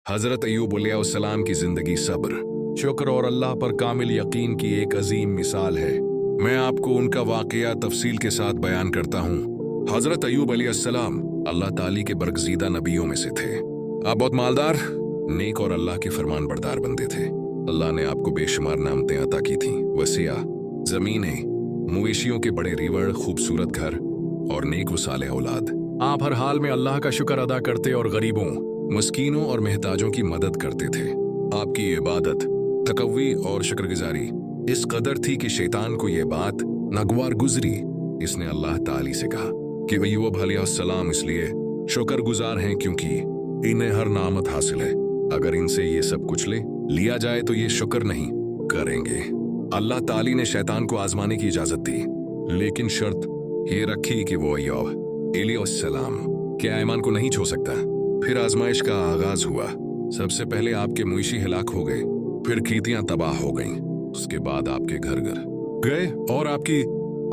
हजरत अय्यूब अलैहिस्सलाम की जिंदगी सब्र, शुक्र और अल्लाह पर कामिल यकीन की एक अजीम मिसाल है। मैं आपको उनका वाकया तफसील के साथ बयान करता हूँ। हजरत अय्यूब अलैहिस्सलाम अल्लाह ताली के बरगज़ीदा नबियों में से थे। आप बहुत मालदार, नेक और अल्लाह के फरमान बरदार बंदे थे। अल्लाह ने आपको बेशुमार नामतें अता की थीं, वसिया, जमीनें, मवेशियों के बड़े रिवड़, खूबसूरत घर और नेक व सालेह औलाद। आप हर हाल में अल्लाह का शुक्र अदा करते और गरीबों, मस्कीनों और महताजों की मदद करते थे। आपकी इबादत, तकव्वी और शुक्रगुजारी इस कदर थी कि शैतान को ये बात नागवार गुजरी। इसने अल्लाह ताली से कहा कि अय्यूब अलैहिस्सलाम इसलिए शुक्रगुजार हैं क्योंकि इन्हें हर नामत हासिल है। अगर इनसे ये सब कुछ लिया जाए तो ये शुक्र नहीं करेंगे। अल्लाह ताली ने शैतान को आजमाने की इजाजत दी, लेकिन शर्त ये रखी कि वो अय्यूब अलैहिस्सलाम के ईमान को नहीं छू सकता। फिर आजमाइश का आगाज हुआ। सबसे पहले आपके मुईशी हिलाक हो गए, फिर खेतियां तबाह हो गईं। उसके बाद आपके घर गए और आपकी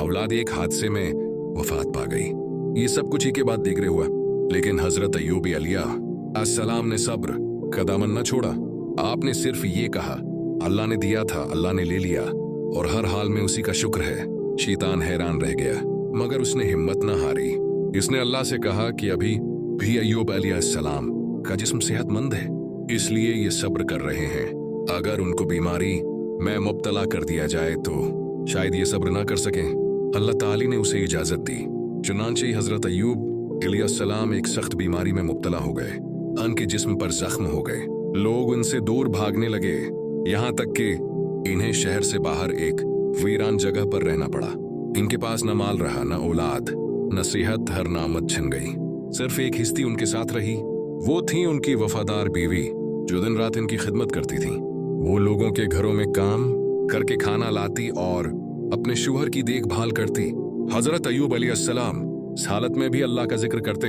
औलाद एक हादसे में वफात पा गई। ये सब कुछ ही के बाद दिगरे हुआ, लेकिन हजरत अय्यूब अलैहिस्सलाम ने सब्र का दामन न छोड़ा। आपने सिर्फ ये कहा, अल्लाह ने दिया था, अल्लाह ने ले लिया और हर हाल में उसी का शुक्र है। शैतान हैरान रह गया, मगर उसने हिम्मत न हारी। इसने अल्लाह से कहा कि अभी भी अय्यूब अलैहिस्सलाम का जिस्म सेहतमंद है, इसलिए ये सब्र कर रहे हैं। अगर उनको बीमारी में मुब्तला कर दिया जाए तो शायद ये सब्र ना कर सकें। अल्लाह ताली ने उसे इजाजत दी। चुनांचे हजरत अय्यूब अलैहिस्सलाम एक सख्त बीमारी में मुब्तला हो गए। उनके जिस्म पर जख्म हो गए। लोग उनसे दूर भागने लगे, यहाँ तक कि इन्हें शहर से बाहर एक वीरान जगह पर रहना पड़ा। इनके पास न माल रहा, न औलाद, न सेहत, हर नामत छिन गई। सिर्फ एक हिस्ती उनके साथ रही, वो थी उनकी वफादार बीवी जो दिन रात इनकी खिदमत करती थी। वो लोगों के घरों में काम करके खाना लाती और अपने शौहर की देखभाल करती। हजरत अय्यूब अलैहिस्सलाम इस हालत में भी अल्लाह का जिक्र करते,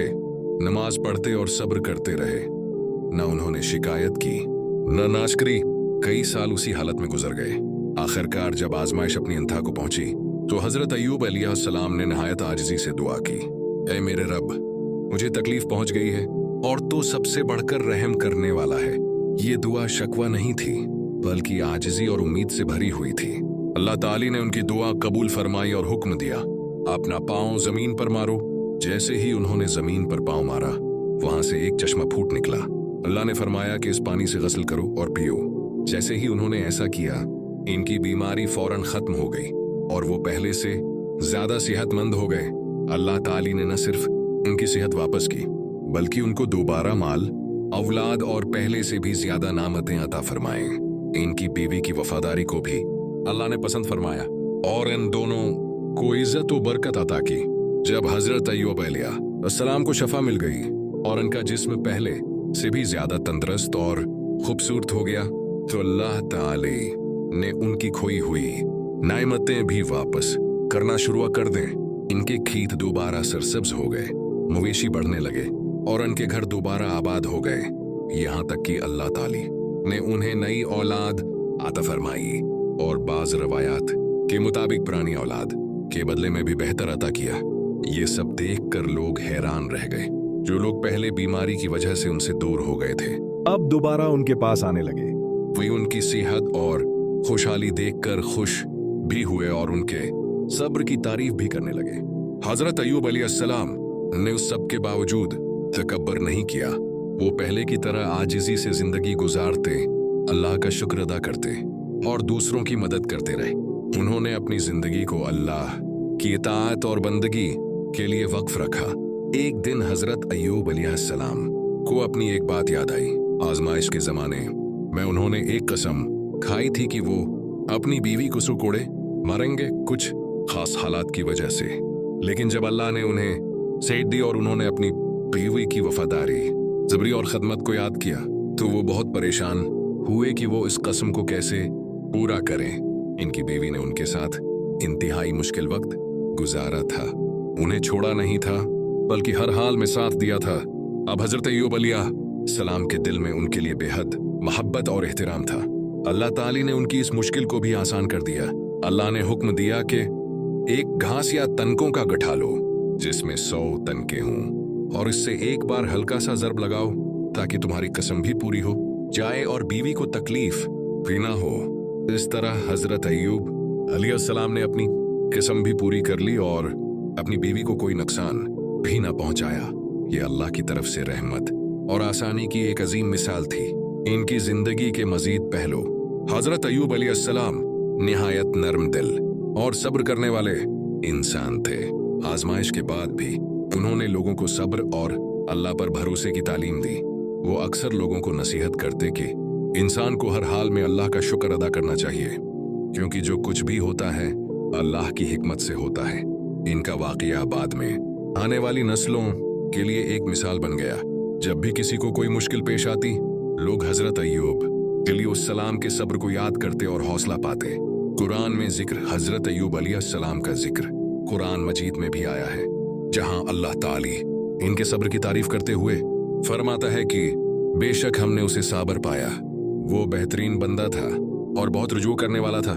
नमाज पढ़ते और सब्र करते रहे। न उन्होंने शिकायत की, न नाशकरी। कई साल उसी हालत में गुजर गए। आखिरकार जब आजमाइश अपनी इंतहा को पहुंची तो हजरत अय्यूब अलैहिस्सलाम ने नहायत आजिजी से दुआ की, ऐ मेरे रब, मुझे तकलीफ पहुंच गई है और तो सबसे बढ़कर रहम करने वाला है। ये दुआ शकवा नहीं थी, बल्कि आजिजी और उम्मीद से भरी हुई थी। अल्लाह ताली ने उनकी दुआ कबूल फरमाई और हुक्म दिया, अपना पांव जमीन पर मारो। जैसे ही उन्होंने जमीन पर पांव मारा, वहां से एक चश्मा फूट निकला। अल्लाह ने फरमाया कि इस पानी से गस्ल करो और पियो। जैसे ही उन्होंने ऐसा किया, इनकी बीमारी फौरन खत्म हो गई और वो पहले से ज्यादा सेहतमंद हो गए। अल्लाह ताली ने न सिर्फ उनकी सेहत वापस की, बल्कि उनको दोबारा माल, औलाद और पहले से भी ज्यादा नामतें अता फरमाए। इनकी बीवी की वफादारी को भी अल्लाह ने पसंद फरमाया और इन दोनों को इज्जत व बरकत अता की। जब हजरत अय्यूब अलैहिस्सलाम को शफा मिल गई और इनका जिस्म पहले से भी ज्यादा तंदुरुस्त और खूबसूरत हो गया, तो अल्लाह ताली ने उनकी खोई हुई नाइमतें भी वापस करना शुरू कर दें। इनके खेत दोबारा सरसब्ज हो गए, मवेशी बढ़ने लगे और उनके घर दोबारा आबाद हो गए। यहाँ तक कि अल्लाह ताली ने उन्हें नई औलाद अता फरमाई और बाज रवायात के मुताबिक पुरानी औलाद के बदले में भी बेहतर अता किया। ये सब देखकर लोग हैरान रह गए। जो लोग पहले बीमारी की वजह से उनसे दूर हो गए थे, अब दोबारा उनके पास आने लगे। वे उनकी सेहत और खुशहाली देखकर खुश भी हुए और उनके सब्र की तारीफ भी करने लगे। हजरत अय्यूब अलैहिस्सलाम ने उस सब के बावजूद तकब्बर नहीं किया। वो पहले की तरह आजिजी से जिंदगी गुजारते, अल्लाह का शुक्र अदा करते और दूसरों की मदद करते रहे। उन्होंने अपनी जिंदगी को अल्लाह की इताअत और बंदगी के लिए वक्फ रखा। एक दिन हजरत अय्यूब अलैहिस्सलाम को अपनी एक बात याद आई। आजमाइश के जमाने में उन्होंने एक कसम खाई थी कि वो अपनी बीवी को सुकोड़े मरेंगे कुछ खास हालात की वजह से। लेकिन जब अल्लाह ने उन्हें सेहत दी और उन्होंने अपनी बीवी की वफादारी, जबरी और खदमत को याद किया, तो वो बहुत परेशान हुए कि वो इस कसम को कैसे पूरा करें। इनकी बीवी ने उनके साथ इंतहाई मुश्किल वक्त गुजारा था, उन्हें छोड़ा नहीं था, बल्कि हर हाल में साथ दिया था। अब हजरत अय्यूब अलैहिस्सलाम के दिल में उनके लिए बेहद मोहब्बत और एहतराम था। अल्लाह ताली ने उनकी इस मुश्किल को भी आसान कर दिया। अल्लाह ने हुक्म दिया कि एक घास या तनकों का गठा लो जिसमें 100 तनके हों और इससे एक बार हल्का सा ज़र्ब लगाओ ताकि तुम्हारी कसम भी पूरी हो जाए और बीवी को तकलीफ भी ना हो। इस तरह हजरत अय्यूब अलैहिस्सलाम ने अपनी कसम भी पूरी कर ली और अपनी बीवी को कोई नुकसान भी ना पहुंचाया। ये अल्लाह की तरफ से रहमत और आसानी की एक अजीम मिसाल थी। इनकी जिंदगी के मजीद पहलू। हजरत अय्यूब अलैहिस्सलाम निहायत नर्म दिल और सब्र करने वाले इंसान थे। आजमाइश के बाद भी उन्होंने लोगों को सब्र और अल्लाह पर भरोसे की तालीम दी। वो अक्सर लोगों को नसीहत करते कि इंसान को हर हाल में अल्लाह का शुक्र अदा करना चाहिए, क्योंकि जो कुछ भी होता है अल्लाह की हिकमत से होता है। इनका वाकया बाद में आने वाली नस्लों के लिए एक मिसाल बन गया। जब भी किसी को कोई मुश्किल पेश आती, लोग हजरत अय्यूब अलैहिस्सलाम के सब्र को याद करते और हौसला पाते। कुरान में जिक्र हजरत अय्यूब अलैहिस्सलाम का जिक्र कुरान मजीद में भी आया है, जहां अल्लाह ताली इनके सब्र की तारीफ करते हुए फरमाता है कि बेशक हमने उसे साबर पाया। वो बेहतरीन बंदा था और बहुत रुजू करने वाला था।